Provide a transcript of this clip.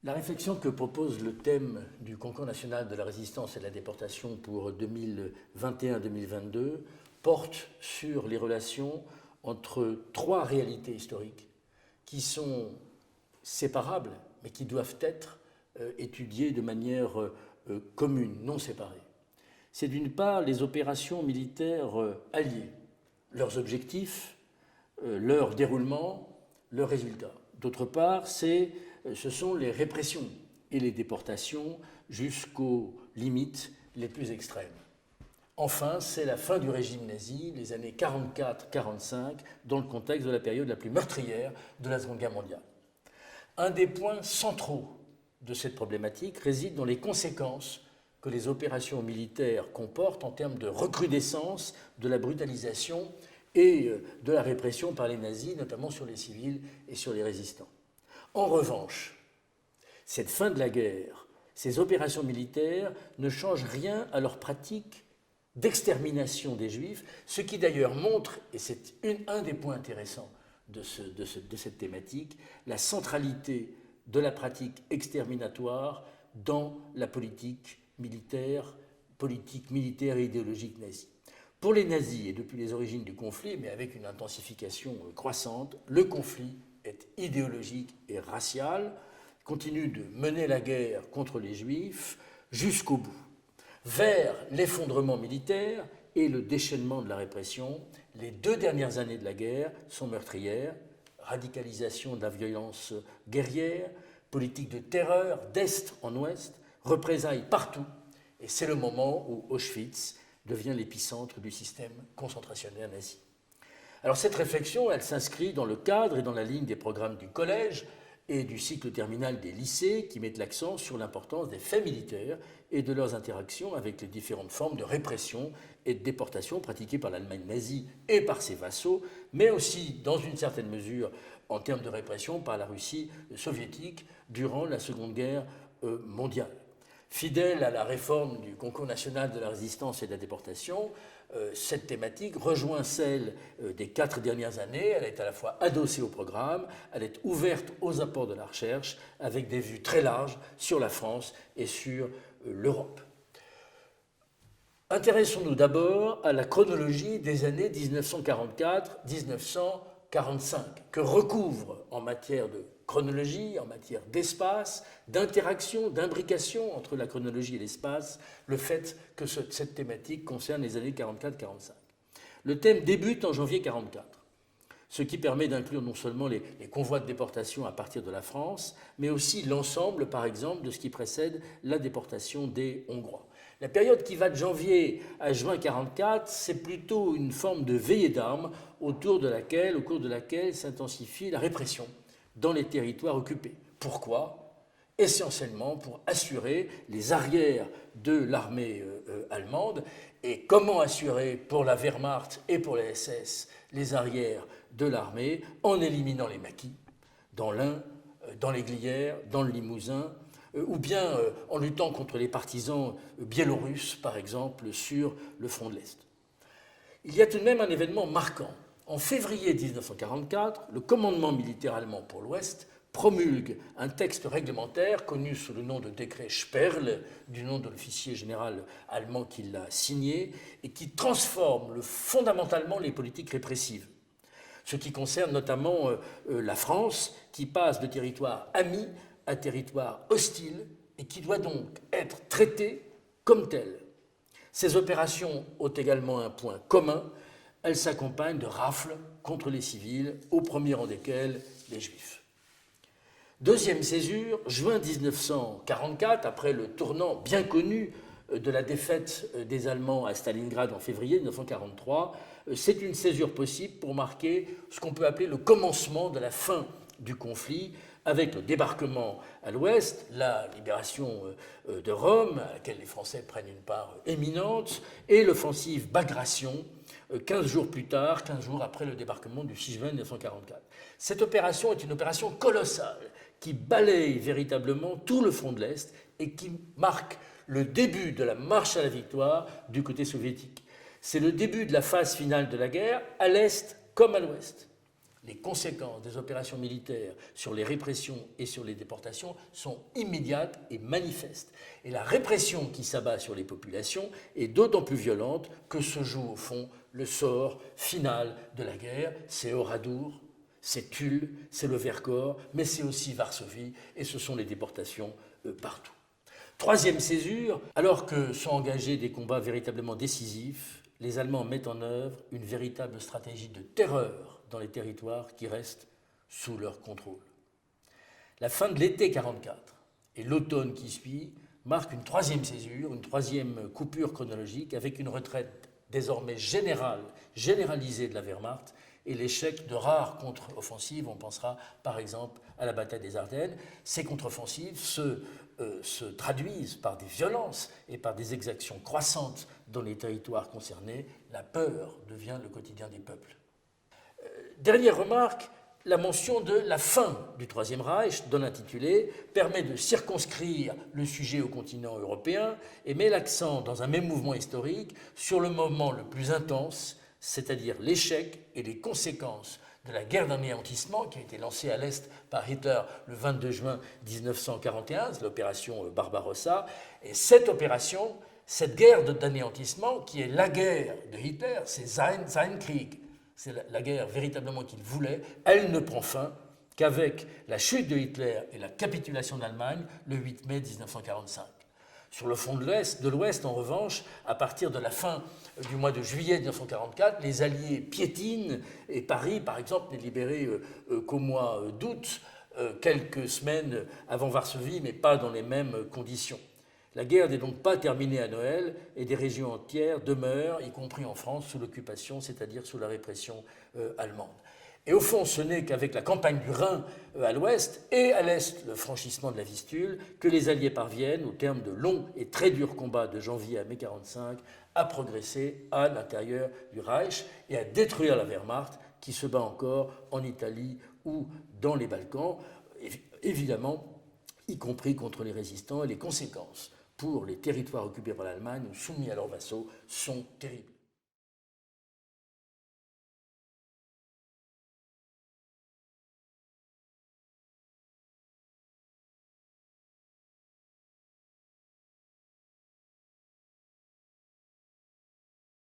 La réflexion que propose le thème du concours national de la résistance et de la déportation pour 2021-2022 porte sur les relations entre trois réalités historiques qui sont séparables, mais qui doivent être étudiées de manière commune, non séparée. C'est d'une part les opérations militaires alliées, leurs objectifs, leur déroulement, leurs résultats. D'autre part, ce sont les répressions et les déportations jusqu'aux limites les plus extrêmes. Enfin, c'est la fin du régime nazi, les années 44-45, dans le contexte de la période la plus meurtrière de la Seconde Guerre mondiale. Un des points centraux de cette problématique réside dans les conséquences que les opérations militaires comportent en termes de recrudescence de la brutalisation et de la répression par les nazis, notamment sur les civils et sur les résistants. En revanche, cette fin de la guerre, ces opérations militaires ne changent rien à leur pratique d'extermination des Juifs, ce qui d'ailleurs montre, et c'est un des points intéressants de cette thématique, la centralité de la pratique exterminatoire dans la politique militaire et idéologique nazie. Pour les nazis, et depuis les origines du conflit, mais avec une intensification croissante, le conflit est idéologique et racial, continue de mener la guerre contre les Juifs jusqu'au bout. Vers l'effondrement militaire et le déchaînement de la répression, les 2 dernières années de la guerre sont meurtrières, radicalisation de la violence guerrière, politique de terreur d'est en ouest, représailles partout, et c'est le moment où Auschwitz devient l'épicentre du système concentrationnaire nazi. Alors cette réflexion, elle s'inscrit dans le cadre et dans la ligne des programmes du collège et du cycle terminal des lycées qui mettent l'accent sur l'importance des faits militaires et de leurs interactions avec les différentes formes de répression et de déportation pratiquées par l'Allemagne nazie et par ses vassaux, mais aussi, dans une certaine mesure, en termes de répression par la Russie soviétique durant la Seconde Guerre mondiale. Fidèle à la réforme du concours national de la résistance et de la déportation, cette thématique rejoint celle des 4 dernières années. Elle est à la fois adossée au programme, elle est ouverte aux apports de la recherche, avec des vues très larges sur la France et sur l'Europe. Intéressons-nous d'abord à la chronologie des années 1944-1945, que recouvre en matière de chronologie, en matière d'espace, d'interaction, d'imbrication entre la chronologie et l'espace, le fait que cette thématique concerne les années 44-45. Le thème débute en janvier 1944, ce qui permet d'inclure non seulement les convois de déportation à partir de la France, mais aussi l'ensemble, par exemple, de ce qui précède la déportation des Hongrois. La période qui va de janvier à juin 1944, c'est plutôt une forme de veillée d'armes au cours de laquelle s'intensifie la répression dans les territoires occupés. Pourquoi ? Essentiellement pour assurer les arrières de l'armée allemande. Et comment assurer pour la Wehrmacht et pour la SS les arrières de l'armée? En éliminant les maquis dans l'Ain, dans les Glières, dans le Limousin, ou bien en luttant contre les partisans biélorusses, par exemple, sur le front de l'Est. Il y a tout de même un événement marquant. En février 1944, le commandement militaire allemand pour l'Ouest promulgue un texte réglementaire connu sous le nom de décret Sperl, du nom de l'officier général allemand qui l'a signé, et qui transforme fondamentalement les politiques répressives. Ce qui concerne notamment la France, qui passe de territoire ami à territoire hostile et qui doit donc être traitée comme telle. Ces opérations ont également un point commun. Elles s'accompagnent de rafles contre les civils, au premier rang desquels les Juifs. Deuxième césure, juin 1944, après le tournant bien connu de la défaite des Allemands à Stalingrad en février 1943, c'est une césure possible pour marquer ce qu'on peut appeler le commencement de la fin du conflit, avec le débarquement à l'ouest, la libération de Rome, à laquelle les Français prennent une part éminente, et l'offensive Bagration, 15 jours plus tard, 15 jours après le débarquement du 6 juin 1944. Cette opération est une opération colossale qui balaye véritablement tout le front de l'Est et qui marque le début de la marche à la victoire du côté soviétique. C'est le début de la phase finale de la guerre, à l'Est comme à l'Ouest. les conséquences des opérations militaires sur les répressions et sur les déportations sont immédiates et manifestes. Et la répression qui s'abat sur les populations est d'autant plus violente que se joue au fond le sort final de la guerre. C'est Oradour, c'est Tulle, c'est le Vercors, mais c'est aussi Varsovie, et ce sont les déportations partout. Troisième césure, alors que sont engagés des combats véritablement décisifs, les Allemands mettent en œuvre une véritable stratégie de terreur dans les territoires qui restent sous leur contrôle. La fin de l'été 1944 et l'automne qui suit marquent une troisième césure, une troisième coupure chronologique avec une retraite désormais généralisée de la Wehrmacht et l'échec de rares contre-offensives. On pensera par exemple à la bataille des Ardennes. Ces contre-offensives se traduisent par des violences et par des exactions croissantes dans les territoires concernés. La peur devient le quotidien des peuples. Dernière remarque, la mention de la fin du Troisième Reich, dans l'intitulé, permet de circonscrire le sujet au continent européen et met l'accent, dans un même mouvement historique, sur le moment le plus intense, c'est-à-dire l'échec et les conséquences de la guerre d'anéantissement qui a été lancée à l'Est par Hitler le 22 juin 1941, l'opération Barbarossa. Et cette opération, cette guerre d'anéantissement, qui est la guerre de Hitler, c'est sein Krieg, c'est la guerre véritablement qu'il voulait, elle ne prend fin qu'avec la chute de Hitler et la capitulation d'Allemagne le 8 mai 1945. Sur le front de l'Ouest, en revanche, à partir de la fin du mois de juillet 1944, les Alliés piétinent et Paris, par exemple, n'est libéré qu'au mois d'août, quelques semaines avant Varsovie, mais pas dans les mêmes conditions. La guerre n'est donc pas terminée à Noël et des régions entières demeurent, y compris en France, sous l'occupation, c'est-à-dire sous la répression allemande. Et au fond, ce n'est qu'avec la campagne du Rhin à l'ouest et à l'est le franchissement de la Vistule que les Alliés parviennent, au terme de longs et très durs combats de janvier à mai 1945, à progresser à l'intérieur du Reich et à détruire la Wehrmacht qui se bat encore en Italie ou dans les Balkans, évidemment, y compris contre les résistants, et les conséquences pour les territoires occupés par l'Allemagne ou soumis à leurs vassaux sont terribles.